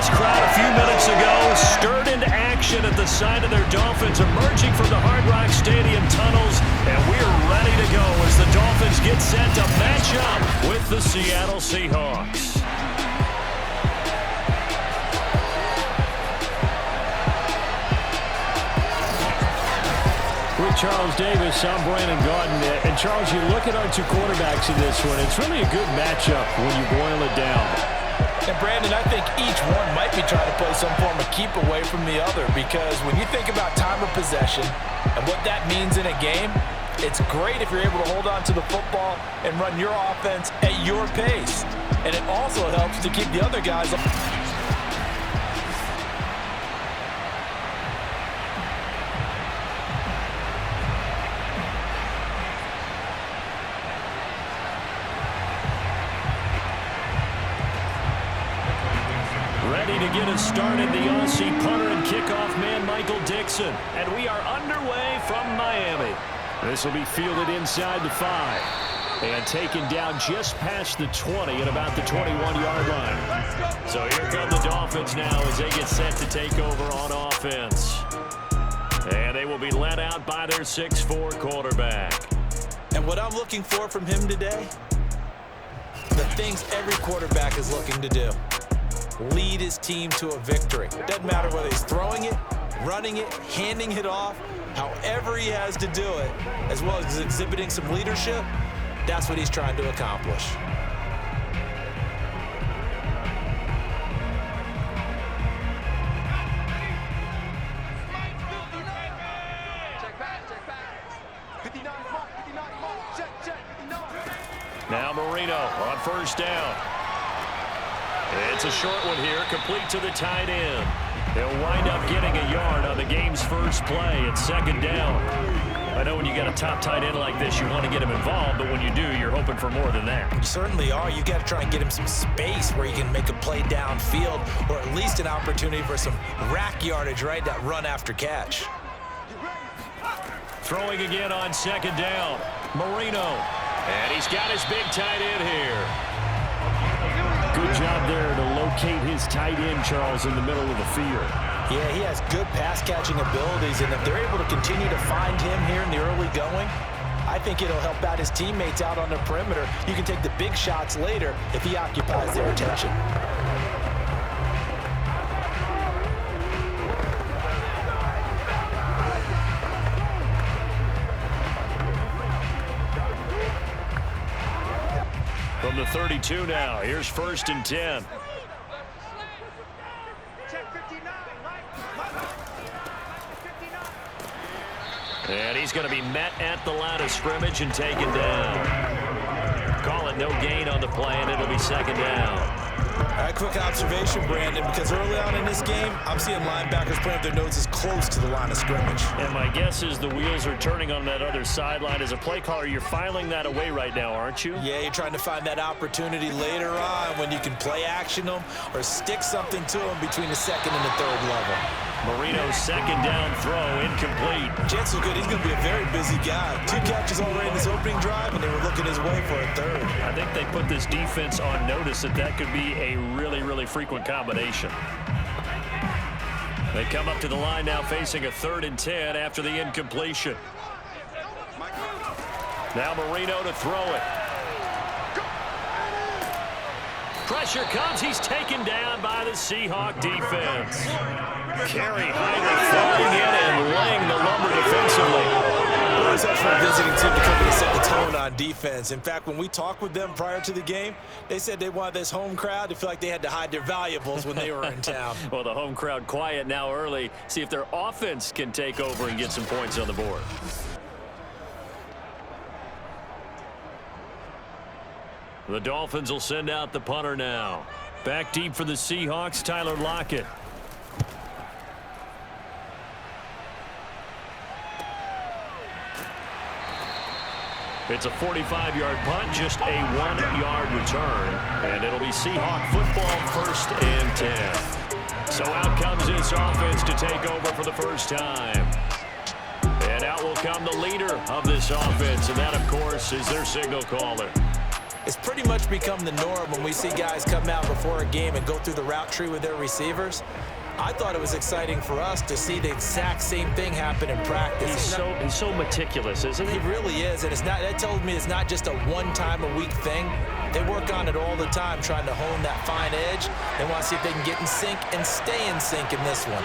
this crowd a few minutes ago stirred into action at the side of their Dolphins emerging from the Hard Rock Stadium tunnels, and we're ready to go as the Dolphins get set to match up with the Seattle Seahawks. With Charles Davis, I'm Brandon Gaudin. And Charles, you look at our two quarterbacks in this one, it's really a good matchup when you boil it down. And Brandon, I think each one might be trying to play some form of keep away from the other, because when you think about time of possession and what that means in a game, it's great if you're able to hold on to the football and run your offense at your pace. And it also helps to keep the other guys ready to get us started, the Aussie punter and kickoff man, Michael Dixon. And we are underway from Miami. This will be fielded inside the 5. And taken down just past the 20 at about the 21-yard line. So here come the Dolphins now as they get set to take over on offense. And they will be led out by their 6'4 quarterback. And what I'm looking for from him today, the things every quarterback is looking to do. Lead his team to a victory. It doesn't matter whether he's throwing it, running it, handing it off, however he has to do it, as well as exhibiting some leadership, that's what he's trying to accomplish. Now Marino on first down. It's a short one here, complete to the tight end. They'll wind up getting a yard on the game's first play at second down. I know when you got a top tight end like this, you want to get him involved, but when you do, you're hoping for more than that. You certainly are. You got to try and get him some space where he can make a play downfield, or at least an opportunity for some rack yardage, right? That run after catch. Throwing again on second down. Marino. And he's got his big tight end here. Good job there to locate his tight end, Charles, in the middle of the field. Yeah, he has good pass-catching abilities, and if they're able to continue to find him here in the early going, I think it'll help out his teammates out on the perimeter. You can take the big shots later if he occupies their attention. From the 32 now, here's 1st and 10. And he's going to be met at the line of scrimmage and taken down. Call it no gain on the play, and it'll be second down. All right, quick observation, Brandon, because early on in this game, I'm seeing linebackers putting their noses close to the line of scrimmage. And my guess is the wheels are turning on that other sideline. As a play caller, you're filing that away right now, aren't you? Yeah, you're trying to find that opportunity later on when you can play action them or stick something to them between the second and the third level. Marino's second down throw incomplete. Chances are good he's going to be a very busy guy. 2 catches already in this opening drive, and they were looking his way for a third. I think they put this defense on notice that could be a really, really frequent combination. They come up to the line now facing a 3rd and 10 after the incompletion. Now Marino to throw it. Pressure comes. He's taken down by the Seahawk defense. Kerry Hyder flying in and laying the lumber defensively. It's up for a visiting team to come in and set the tone on defense. In fact, when we talked with them prior to the game, they said they wanted this home crowd to feel like they had to hide their valuables when they were in town. Well, the home crowd quiet now early. See if their offense can take over and get some points on the board. The Dolphins will send out the punter now. Back deep for the Seahawks, Tyler Lockett. It's a 45-yard punt, just a 1-yard return. And it'll be Seahawk football, 1st and 10. So out comes this offense to take over for the first time. And out will come the leader of this offense, and that, of course, is their signal caller. It's pretty much become the norm when we see guys come out before a game and go through the route tree with their receivers. I thought it was exciting for us to see the exact same thing happen in practice. He's so meticulous, isn't he? He really is, and that tells me it's not just a one-time-a-week thing. They work on it all the time, trying to hone that fine edge. They want to see if they can get in sync and stay in sync in this one.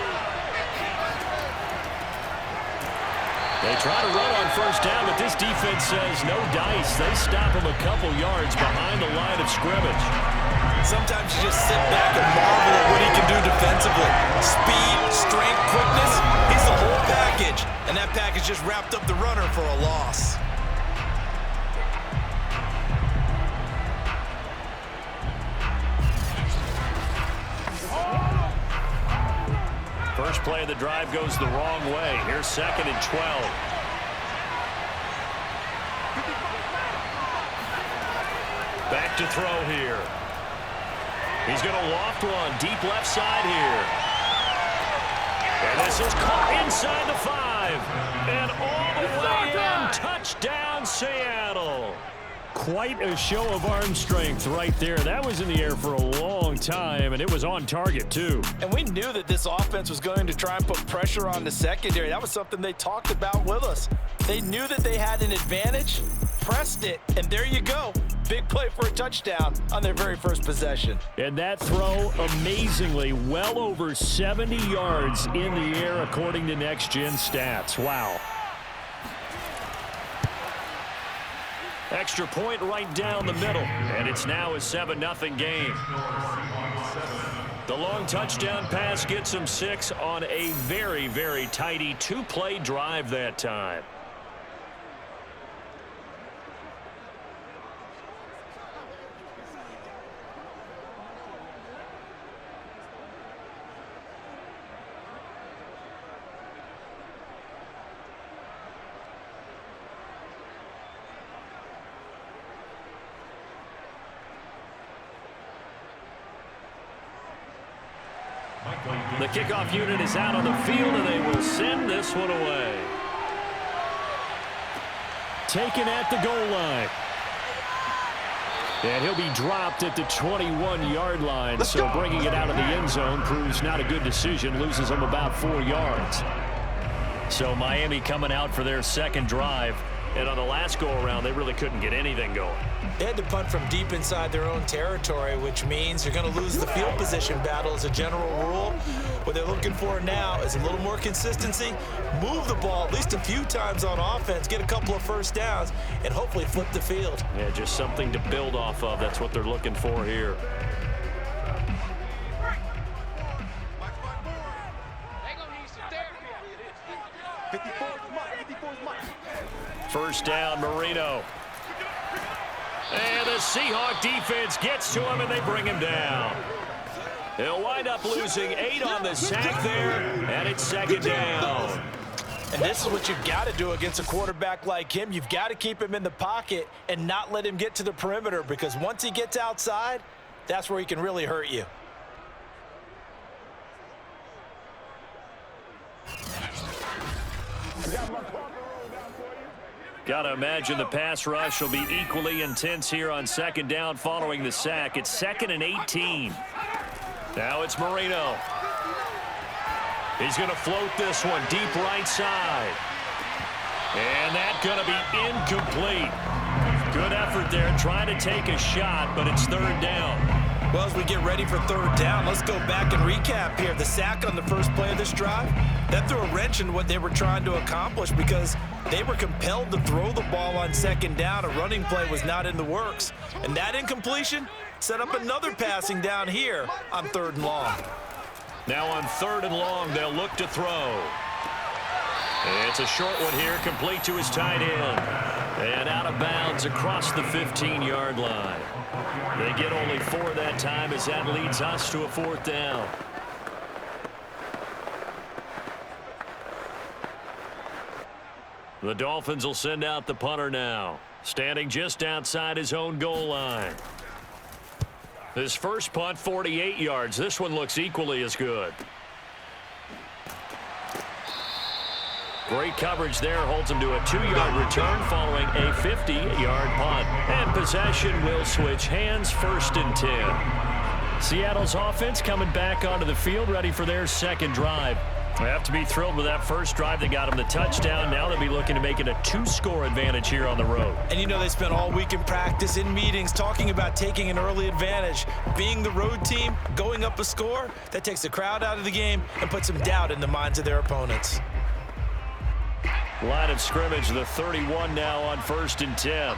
They try to run on first down, but this defense says no dice. They stop him a couple yards behind the line of scrimmage. Sometimes you just sit back and marvel at what he can do defensively. Speed, strength, quickness, he's the whole package. And that package just wrapped up the runner for a loss. First play of the drive goes the wrong way. Here's 2nd and 12. Back to throw here. He's going to loft one deep left side here. And this is caught inside the 5. And all the way in. Touchdown, Seattle. Quite a show of arm strength right there. That was in the air for a long time, and it was on target, too. And we knew that this offense was going to try and put pressure on the secondary. That was something they talked about with us. They knew that they had an advantage, pressed it, and there you go. Big play for a touchdown on their very first possession. And that throw, amazingly, well over 70 yards in the air, according to Next Gen Stats. Wow. Extra point right down the middle, and it's now a 7-0 game. The long touchdown pass gets him 6 on a very, very tidy 2-play drive that time. The kickoff unit is out on the field, and they will send this one away. Taken at the goal line. And he'll be dropped at the 21-yard line, so bringing it out of the end zone proves not a good decision, loses them about 4 yards. So Miami coming out for their second drive, and on the last go-around, they really couldn't get anything going. They had to punt from deep inside their own territory, which means you're going to lose the field position battle as a general rule. What they're looking for now is a little more consistency, move the ball at least a few times on offense, get a couple of first downs, and hopefully flip the field. Yeah, just something to build off of. That's what they're looking for here. First down, Marino. And the Seahawks defense gets to him, and they bring him down. He'll wind up losing 8 on the sack there, and it's 2nd down. And this is what you've got to do against a quarterback like him. You've got to keep him in the pocket and not let him get to the perimeter, because once he gets outside, that's where he can really hurt you. Got to imagine the pass rush will be equally intense here on 2nd down following the sack. It's 2nd and 18. Now it's Marino. He's going to float this one deep right side. And that's going to be incomplete. Good effort there trying to take a shot, but it's 3rd down. Well, as we get ready for 3rd down, let's go back and recap here. The sack on the first play of this drive, that threw a wrench in what they were trying to accomplish, because they were compelled to throw the ball on 2nd down. A running play was not in the works. And that incompletion set up another passing down here on 3rd and long. Now on 3rd and long, they'll look to throw. It's a short one here, complete to his tight end. And out of bounds across the 15-yard line. They get only 4 that time, as that leads us to a 4th down. The Dolphins will send out the punter now, standing just outside his own goal line. His first punt, 48 yards. This one looks equally as good. Great coverage there holds him to a 2-yard return following a 50-yard punt. And possession will switch hands, 1st and 10. Seattle's offense coming back onto the field, ready for their second drive. They have to be thrilled with that first drive. They got them the touchdown. Now they'll be looking to make it a 2-score advantage here on the road. And you know they spent all week in practice, in meetings, talking about taking an early advantage. Being the road team, going up a score, that takes the crowd out of the game and puts some doubt in the minds of their opponents. Line of scrimmage, the 31 now on 1st and 10.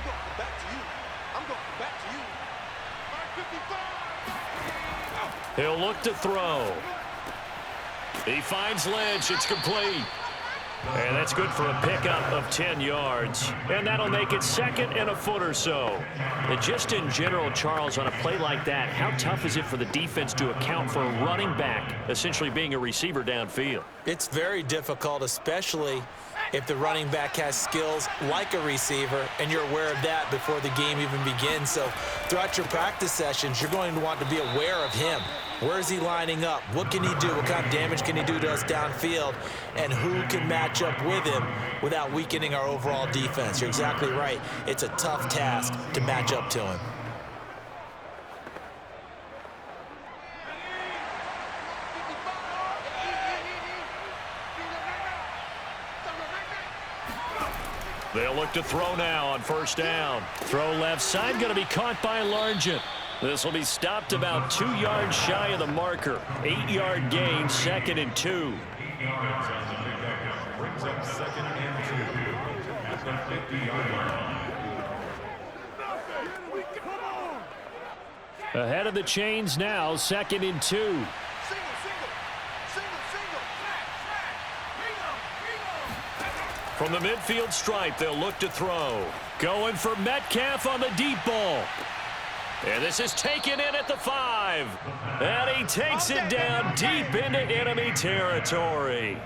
He'll look to throw. He finds Lynch. It's complete. And that's good for a pickup of 10 yards. And that'll make it 2nd and a foot or so. And just in general, Charles, on a play like that, how tough is it for the defense to account for a running back essentially being a receiver downfield? It's very difficult, especially if the running back has skills like a receiver, and you're aware of that before the game even begins. So throughout your practice sessions, you're going to want to be aware of him. Where is he lining up? What can he do? What kind of damage can he do to us downfield? And who can match up with him without weakening our overall defense? You're exactly right. It's a tough task to match up to him. They'll look to throw now on 1st down. Throw left side, going to be caught by Largent. This will be stopped about 2 yards shy of the marker. 8-yard gain, 2nd and 2. Brings up 2nd and 2 at the 50-yard line. Ahead of the chains now, 2nd and 2. From the midfield stripe, they'll look to throw. Going for Metcalf on the deep ball. And this is taken in at the 5. And he takes it down deep into enemy territory.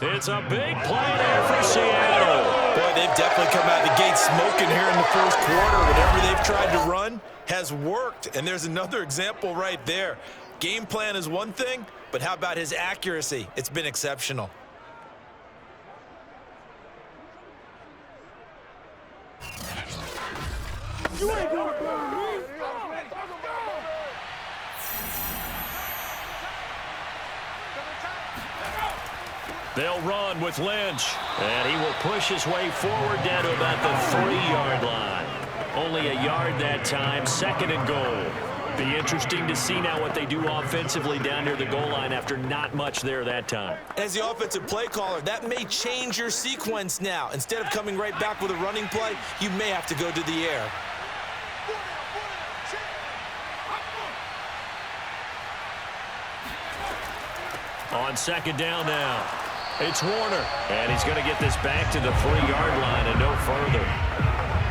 It's a big play there for Seattle. Boy, they've definitely come out of the gate smoking here in the first quarter. Whatever they've tried to run has worked. And there's another example right there. Game plan is one thing, but how about his accuracy? It's been exceptional. You ain't gonna burn me. They'll run with Lynch. And he will push his way forward down to about the 3-yard line. Only a yard that time, 2nd and goal. Be interesting to see now what they do offensively down near the goal line after not much there that time. As the offensive play caller, that may change your sequence now. Instead of coming right back with a running play, you may have to go to the air. On 2nd down now, it's Warner. And he's going to get this back to the 3-yard line and no further.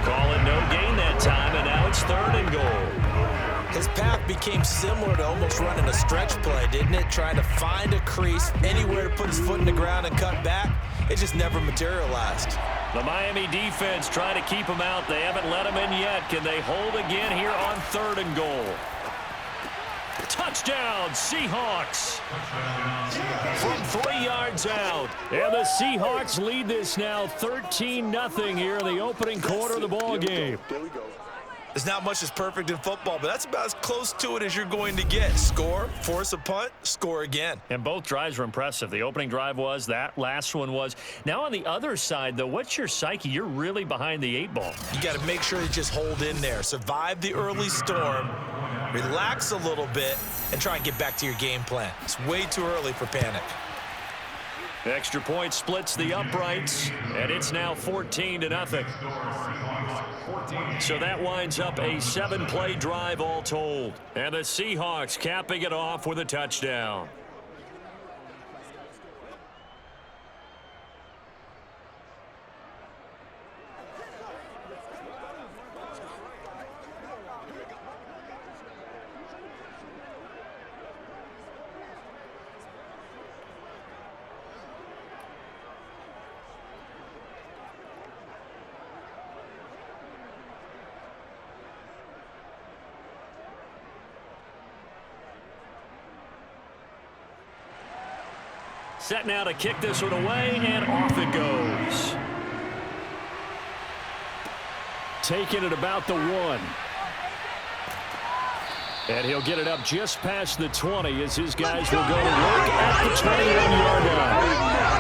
Calling no gain that time, and now it's 3rd and goal. His path became similar to almost running a stretch play, didn't it? Trying to find a crease, anywhere to put his foot in the ground and cut back. It just never materialized. The Miami defense trying to keep him out. They haven't let him in yet. Can they hold again here on 3rd and goal? Touchdown, Seahawks. From 3 yards out. And the Seahawks lead this now 13-0 here in the opening quarter of the ball game. There we go. There's not much that's perfect in football, but that's about as close to it as you're going to get. Score, force a punt, score again. And both drives were impressive. The opening drive was, that last one was. Now on the other side, though, what's your psyche? You're really behind the 8 ball. You got to make sure you just hold in there. Survive the early storm, relax a little bit, and try and get back to your game plan. It's way too early for panic. Extra point splits the uprights, and it's now 14-0. So that winds up a 7-play drive all told. And the Seahawks capping it off with a touchdown. set now to kick this one away, and off it goes. Taking it about the 1. And he'll get it up just past the 20 as his guys will go to work at the 21-yard line.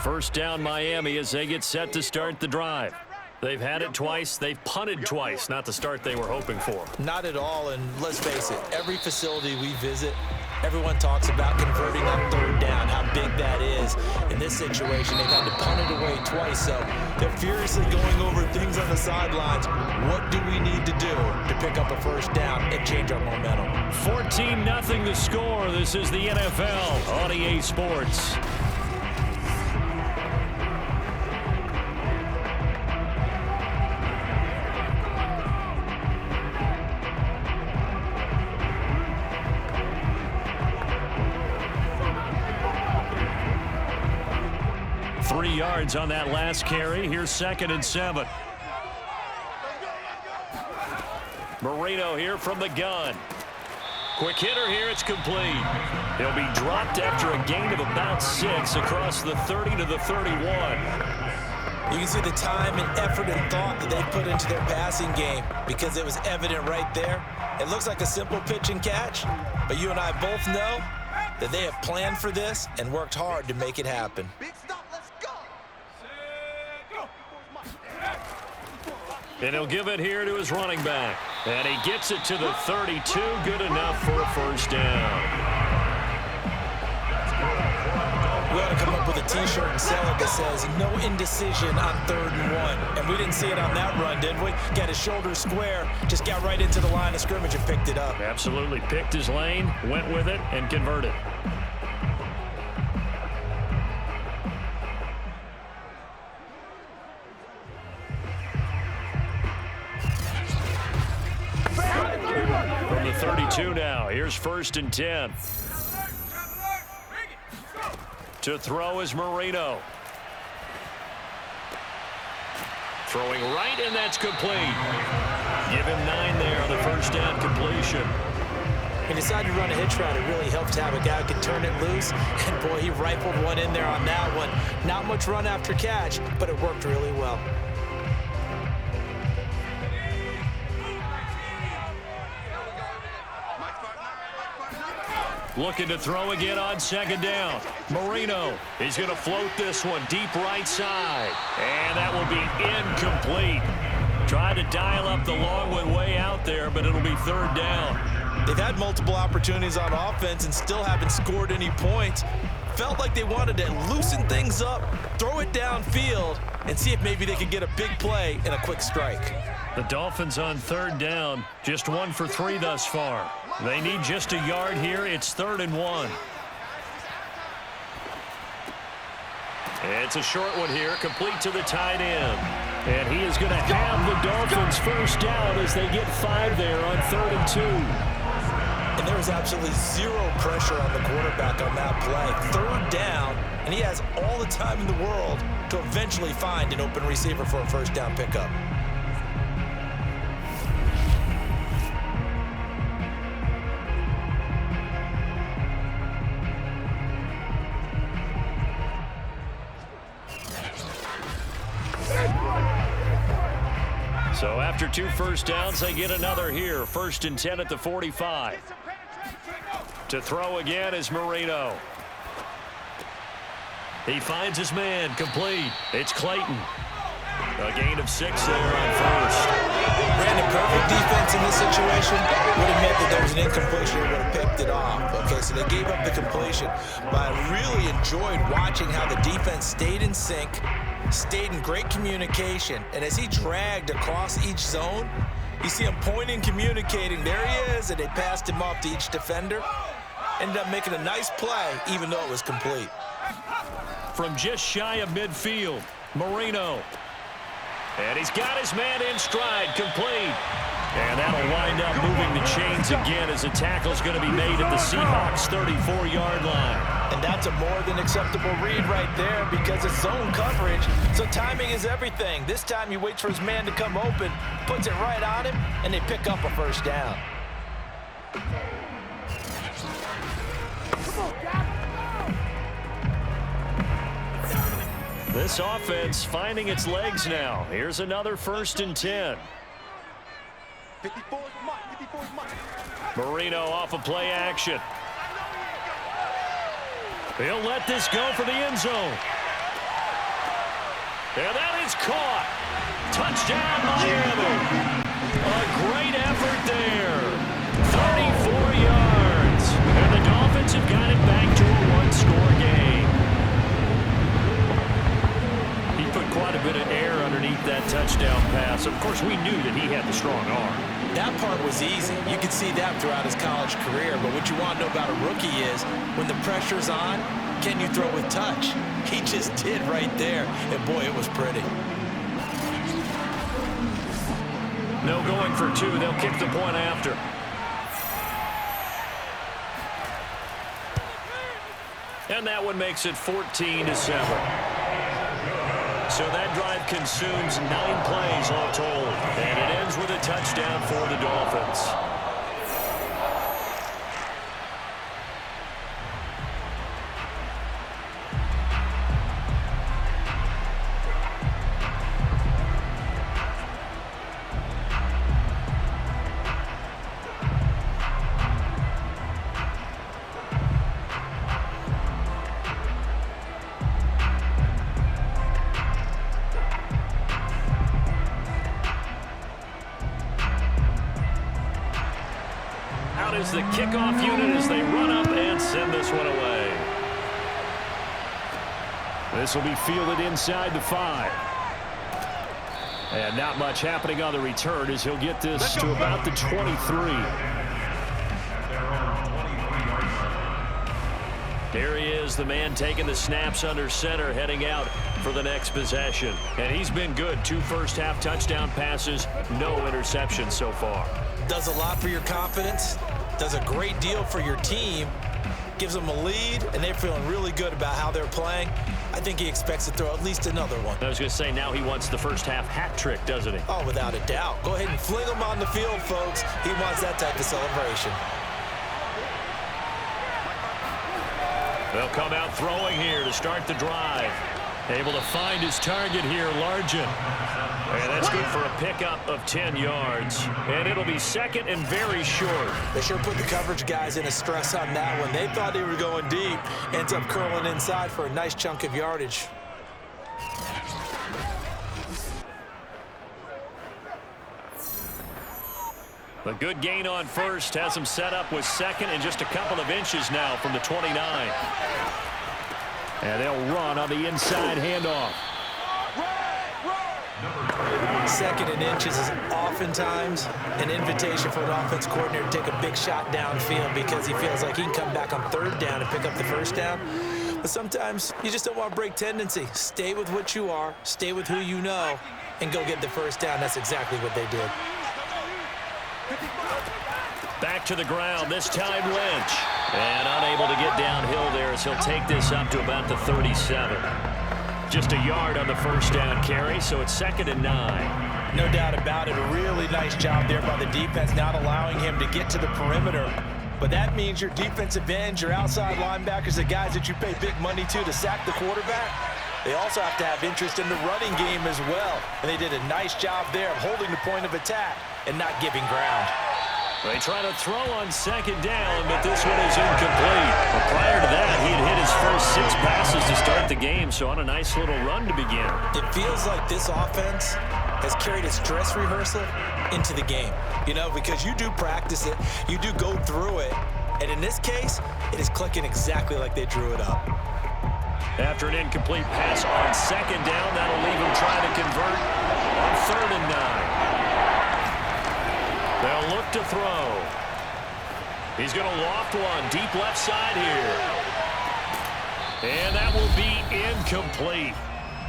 First down Miami as they get set to start the drive. They've had it twice. They've punted twice. Not the start they were hoping for. Not at all, and let's face it, every facility we visit, everyone talks about converting on third down, how big that is. In this situation, they've had to punt it away twice, so they're furiously going over things on the sidelines. What do we need to do to pick up a first down and change our momentum? 14-0 the score. This is the NFL on EA Sports. Yards on that last carry. Here's 2nd and 7. Marino here from the gun. Quick hitter here. It's complete. He'll be dropped after a gain of about 6 across the 30 to the 31. You can see the time and effort and thought that they put into their passing game because it was evident right there. It looks like a simple pitch and catch, but you and I both know that they have planned for this and worked hard to make it happen. And he'll give it here to his running back. And he gets it to the 32. Good enough for a first down. We ought to come up with a T-shirt and sell it that says, no indecision on 3rd and 1. And we didn't see it on that run, did we? Got his shoulders square, just got right into the line of scrimmage and picked it up. Absolutely. Picked his lane, went with it, and converted. From the 32 now, here's 1st and 10. To throw is Marino. Throwing right, and that's complete. Give him 9 there on the first down completion. He decided to run a hitch route. It really helped to have a guy who could turn it loose. And, boy, he rifled one in there on that one. Not much run after catch, but it worked really well. Looking to throw again on 2nd down. Marino, he's going to float this one deep right side. And that will be incomplete. Tried to dial up the long one way out there, but it'll be 3rd down. They've had multiple opportunities on offense and still haven't scored any points. Felt like they wanted to loosen things up, throw it downfield, and see if maybe they could get a big play and a quick strike. The Dolphins on 3rd down, just 1 for 3 thus far. They need just a yard here. It's 3rd and 1. It's a short one here, complete to the tight end. And he is going to have the Dolphins first down as they get 5 there on 3rd and 2. And there was absolutely zero pressure on the quarterback on that play. 3rd down, and he has all the time in the world to eventually find an open receiver for a first down pickup. So after 2 first downs, they get another here. 1st and 10 at the 45. To throw again is Marino. He finds his man, complete. It's Clayton. A gain of 6 there on 1st. Brandon, perfect defense in this situation would have meant that there was an incompletion and would have picked it off. Okay, so they gave up the completion. But I really enjoyed watching how the defense stayed in sync, stayed in great communication, and as he dragged across each zone, you see him pointing, communicating. There he is, and they passed him off to each defender. Ended up making a nice play, even though it was complete. From just shy of midfield, Marino. And he's got his man in stride, complete. And that'll wind up moving the chains again as a tackle is going to be made at the Seahawks' 34-yard line. And that's a more than acceptable read right there because it's zone coverage, so timing is everything. This time he waits for his man to come open, puts it right on him, and they pick up a first down. This offense finding its legs now. Here's another 1st and 10. Marino off of play action. He'll let this go for the end zone. And that is caught. Touchdown, Miami. A great effort there. 34 yards. And the Dolphins have got it back to a one-score game. He put quite a bit of air underneath that touchdown pass. Of course, we knew that he had the strong arm. That part was easy. You could see that throughout his college career. But what you want to know about a rookie is when the pressure's on, can you throw with touch? He just did right there. And, boy, it was pretty. No going for 2. They'll kick the point after. And that one makes it 14-7. So that drive consumes 9 plays all told. And it ends with a touchdown for the Dolphins. Is the kickoff unit as they run up and send this one away. This will be fielded inside the 5. And not much happening on the return as he'll get this to about the 23. Here he is, the man taking the snaps under center, heading out for the next possession. And he's been good. 2 first-half touchdown passes, no interceptions so far. Does a lot for your confidence. Does a great deal for your team, gives them a lead, and they're feeling really good about how they're playing. I think he expects to throw at least another one. I was going to say, now he wants the first-half hat trick, doesn't he? Oh, without a doubt. Go ahead and fling him on the field, folks. He wants that type of celebration. They'll come out throwing here to start the drive. Able to find his target here, Largent. And that's good for a pickup of 10 yards. And it'll be second and very short. They sure put the coverage guys in a stress on that one. They thought they were going deep. Ends up curling inside for a nice chunk of yardage. A good gain on first has him set up with second and just a couple of inches now from the 29. And they'll run on the inside handoff. Second and inches is oftentimes an invitation for an offense coordinator to take a big shot downfield because he feels like he can come back on 3rd down and pick up the first down. But sometimes you just don't want to break tendency. Stay with what you are, stay with who you know, and go get the first down. That's exactly what they did. Back to the ground, this time Lynch. And unable to get downhill there as he'll take this up to about the 37. Just a yard on the first down carry, so it's 2nd and 9. No doubt about it. A really nice job there by the defense, not allowing him to get to the perimeter. But that means your defensive ends, your outside linebackers, the guys that you pay big money to sack the quarterback, they also have to have interest in the running game as well. And they did a nice job there of holding the point of attack and not giving ground. They try to throw on 2nd down, but this one is incomplete. But prior to that, he had hit his first 6 passes to start the game, so on a nice little run to begin. It feels like this offense has carried its dress rehearsal into the game. You know, because you do practice it, you do go through it, and in this case, it is clicking exactly like they drew it up. After an incomplete pass on 2nd down, that'll leave him trying to convert on 3rd and 9. They'll look to throw. He's going to loft one deep left side here. And that will be incomplete.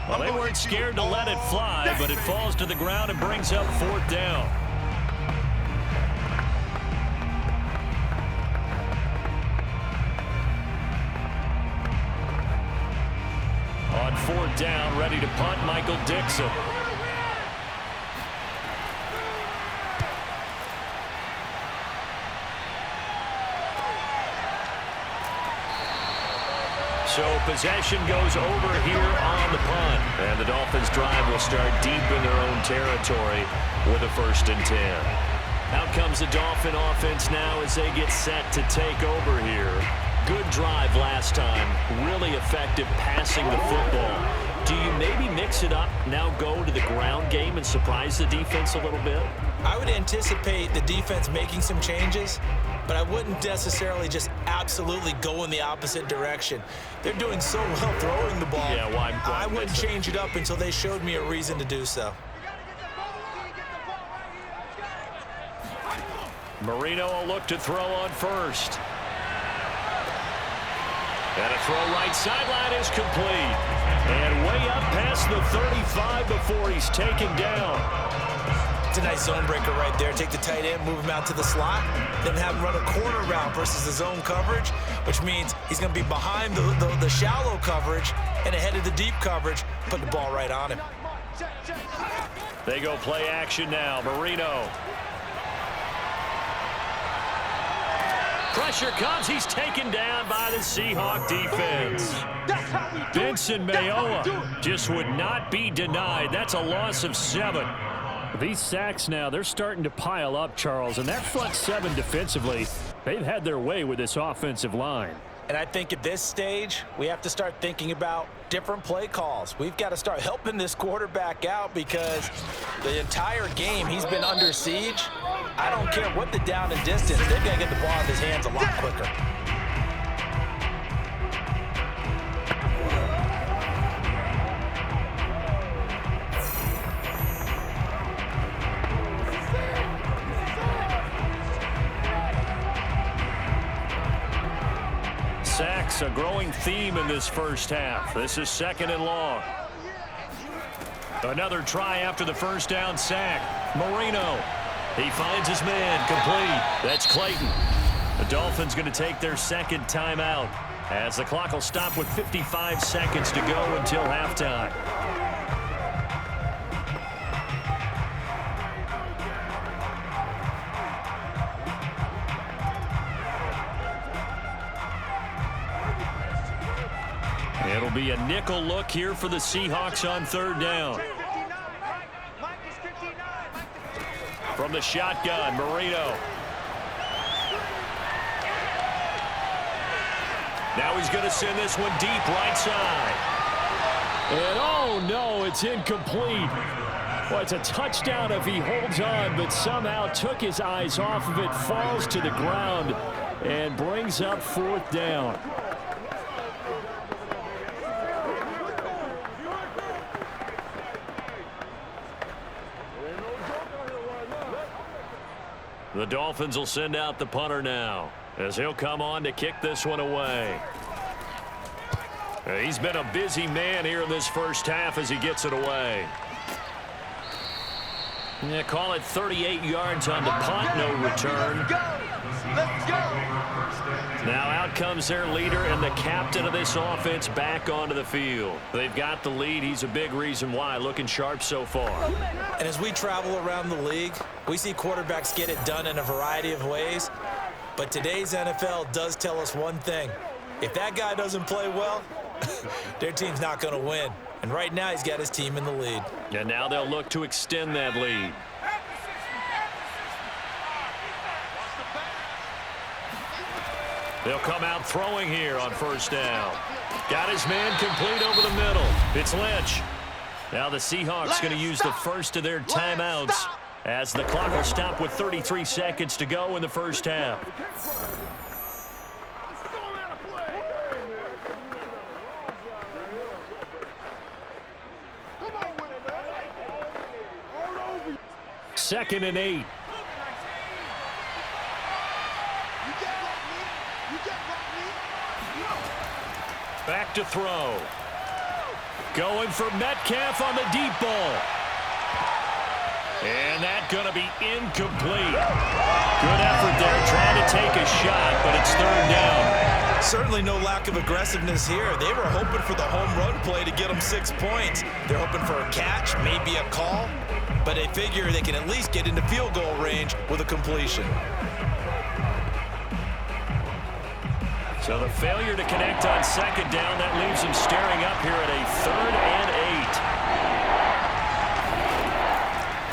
Well, they weren't scared to let it fly, but it falls to the ground and brings up 4th down. down, ready to punt, Michael Dixon. So possession goes over here on the punt. And the Dolphins drive will start deep in their own territory with a 1st and 10. Out comes the Dolphin offense now as they get set to take over here. Good drive last time. Really effective passing the football. Do you maybe mix it up, now go to the ground game and surprise the defense a little bit? I would anticipate the defense making some changes, but I wouldn't necessarily just absolutely go in the opposite direction. They're doing so well throwing the ball. Yeah, why I wouldn't change it up until they showed me a reason to do so. Marino will look to throw on first. And a throw right sideline is complete. And way up past the 35 before he's taken down. It's a nice zone breaker right there. Take the tight end, move him out to the slot, then have him run a corner route versus the zone coverage, which means he's going to be behind the shallow coverage and ahead of the deep coverage, put the ball right on him. They go play action now. Marino. Pressure comes. He's taken down by the Seahawks defense. Benson Mayowa just would not be denied. That's a loss of 7. These sacks now, they're starting to pile up, Charles. And that front 7 defensively, they've had their way with this offensive line. And I think at this stage, we have to start thinking about different play calls. We've got to start helping this quarterback out because the entire game he's been under siege. I don't care what the down and distance, they've got to get the ball in his hands a lot quicker. Sacks, a growing theme in this first half. This is 2nd and long. Another try after the first down sack. Marino. He finds his man, complete. That's Clayton. The Dolphins going to take their 2nd timeout as the clock will stop with 55 seconds to go until halftime. It'll be a nickel look here for the Seahawks on 3rd down. From the shotgun, Marino. Now he's going to send this one deep right side. And oh no, it's incomplete. Well, it's a touchdown if he holds on, but somehow took his eyes off of it, falls to the ground, and brings up 4th down. The Dolphins will send out the punter now as he'll come on to kick this one away. He's been a busy man here in this first half as he gets it away. Yeah, call it 38 yards on the punt, no return. Let's go. Now out comes their leader and the captain of this offense back onto the field. They've got the lead. He's a big reason why. Looking sharp so far. And as we travel around the league, we see quarterbacks get it done in a variety of ways. But today's NFL does tell us one thing. If that guy doesn't play well, their team's not going to win. And right now he's got his team in the lead. And now they'll look to extend that lead. They'll come out throwing here on 1st down. Got his man complete over the middle. It's Lynch. Now the Seahawks going to use the first of their timeouts as the clock will stop with 33 seconds to go in the first half. Second and 8. Back to throw. Going for Metcalf on the deep ball. And that's going to be incomplete. Good effort there trying to take a shot, but it's 3rd down. Certainly no lack of aggressiveness here. They were hoping for the home run play to get them 6 points. They're hoping for a catch, maybe a call, but they figure they can at least get into field goal range with a completion. So the failure to connect on second down, that leaves them staring up here at a 3rd and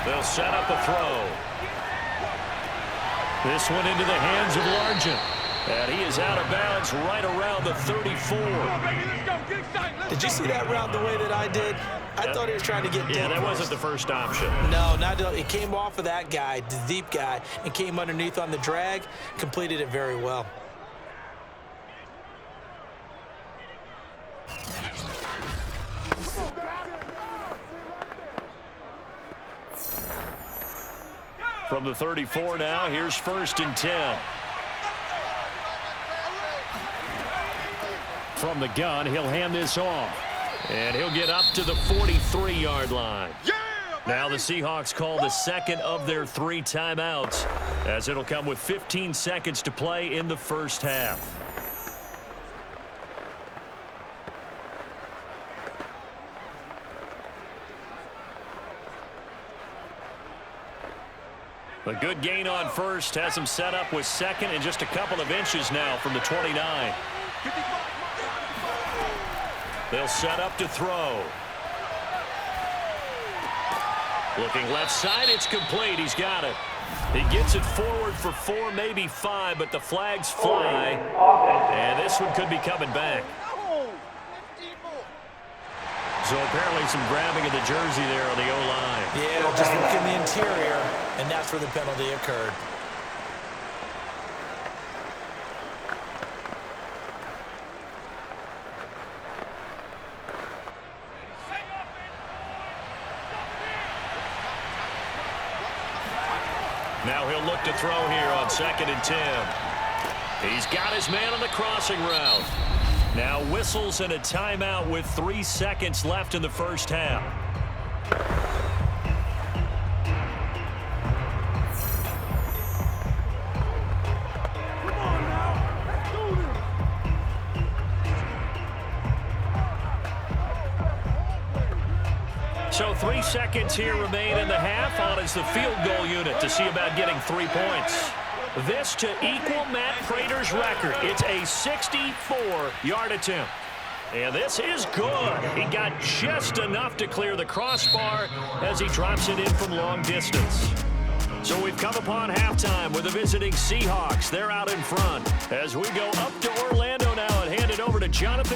8. They'll set up a throw. This one into the hands of Largent. And he is out of bounds right around the 34. Did you see that route the way that I did? I thought he was trying to get deep. Yeah, that wasn't the first option. No, not it came off of that guy, the deep guy, and came underneath on the drag, completed it very well. From the 34 now, here's 1st and 10. From the gun, he'll hand this off. And he'll get up to the 43-yard line. Now the Seahawks call the second of their 3 timeouts, as it'll come with 15 seconds to play in the first half. A good gain on first has him set up with second and just a couple of inches now from the 29. They'll set up to throw. Looking left side, it's complete. He's got it. He gets it forward for 4, maybe 5, but the flags fly. And this one could be coming back. So apparently some grabbing of the jersey there on the O-line. Yeah, just look in the interior, and that's where the penalty occurred. Now he'll look to throw here on 2nd and 10. He's got his man on the crossing route. Now whistles and a timeout with 3 seconds left in the first half. So 3 seconds here remain in the half. On is the field goal unit to see about getting 3 points. This to equal Matt Prater's record. It's a 64-yard attempt. And this is good. He got just enough to clear the crossbar as he drops it in from long distance. So we've come upon halftime with the visiting Seahawks. They're out in front as we go up to Orlando now and hand it over to Jonathan.